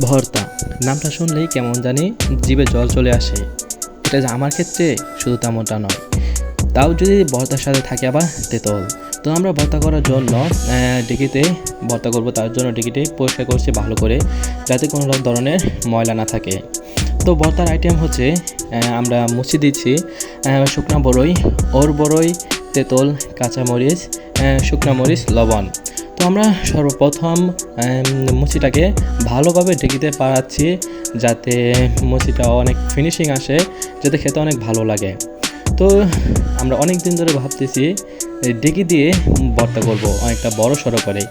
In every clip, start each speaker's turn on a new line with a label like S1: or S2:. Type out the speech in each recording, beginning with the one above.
S1: ভর্তা নামটা শুনলেই কেমন জানি জিভে জল চলে আসে। এটা যে আমার ক্ষেত্রে শুধু তেমনটা নয়, তাও যদি ভর্তার সাথে থাকে আবার তেঁতুল। তো আমরা ভর্তা করার জন্য ডিকিতে ভর্তা করব, তার জন্য ডিকিতে পরিষ্কার করছি ভালো করে, যাতে কোনো ধরনের ময়লা না থাকে। তো ভর্তার আইটেম হচ্ছে আমরা মুছি দিচ্ছি শুকনা বড়ই, ওর বড়ই, তেঁতুল, কাঁচামরিচ, শুকনা মরিচ, লবণ। তো আমরা সর্বপ্রথম মুচিটাকে ভালোভাবে ঢেকিতে পারাচ্ছি, যাতে মুচিটা অনেক ফিনিশিং আসে, যাতে খেতে অনেক ভালো লাগে। তো আমরা অনেক দিন ধরে ভাবতেছি ডেকি দিয়ে ভর্তা করব অনেকটা বড় সড়ো করে,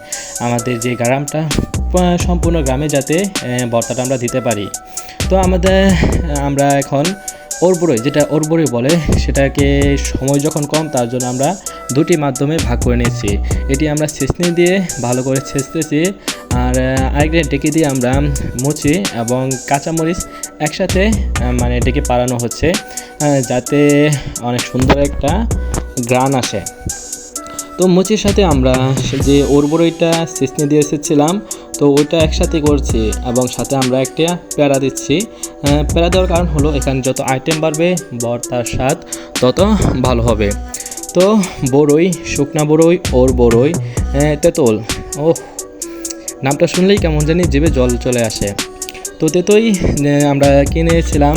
S1: আমাদের যে গ্রামটা সম্পূর্ণ গ্রামে যাতে ভর্তাটা আমরা দিতে পারি। তো আমরা এখন ওরবড়ই, যেটা ওরবড়ই বলে, সেটাকে সময় যখন কম, তার জন্য আমরা দুটি মাধ্যমে ভাগ করে নিয়েছি। এটি আমরা ছেঁচনি দিয়ে ভালো করে ছেঁচতেছি, আর আরেকটা ডেকে দিয়ে আমরা মুচি এবং কাঁচামরিচ একসাথে মানে ডেকে পাড়ানো হচ্ছে, যাতে অনেক সুন্দর একটা গ্রান আসে। তো মুচির সাথে আমরা যে ওরবড়ইটা ছেঁচনি দিয়ে এসেছিলাম, তো ওইটা একসাথে করছি এবং সাথে আমরা একটা পেঁড়া দিচ্ছি। পেঁড়া দেওয়ার কারণ হলো এখানে যত আইটেম বাড়বে ভর্তার স্বাদ তত ভালো হবে। তো বড়ই, শুকনা বড়ই, ওর বড়ই, তেঁতুল, ও নামটা শুনলেই কেমন জানি জিভে জল চলে আসে। তো তেঁতুই আমরা কিনেছিলাম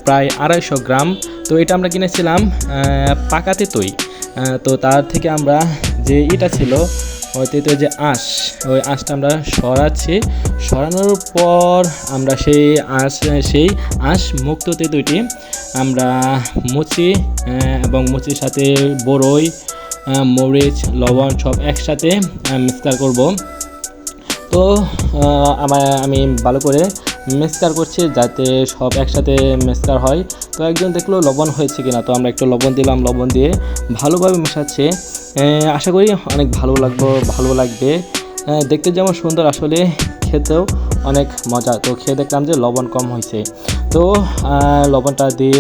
S1: প্রায় 250 গ্রাম। তো এটা আমরা কিনেছিলাম পাকা তেঁতুই। তো তার থেকে আমরা যে ইটা ছিল ওই তেঁতুই যে ওই আঁশটা আমরা সরানোর পর আমরা সেই আঁশ মুক্ত তেঁতুইটি আমরা মুচি এবং মুচির সাথে বড়ই, মরিচ, লবণ সব একসাথে মিক্সচার করব। তো আমি ভালো করে মিক্সচার করছি, যাতে সব একসাথে মিক্সচার হয়। তো একজন দেখলো লবণ হয়েছে কিনা, তো আমরা একটু লবণ দিলাম, লবণ দিয়ে ভালোভাবে মেশাচ্ছি। আশা করি অনেক ভালো লাগবে। দেখতে যেমন সুন্দর, আসলে খেতেও অনেক মজা। তো খেয়ে দেখলাম যে লবণ কম হয়েছে, তো লবণটা দিয়ে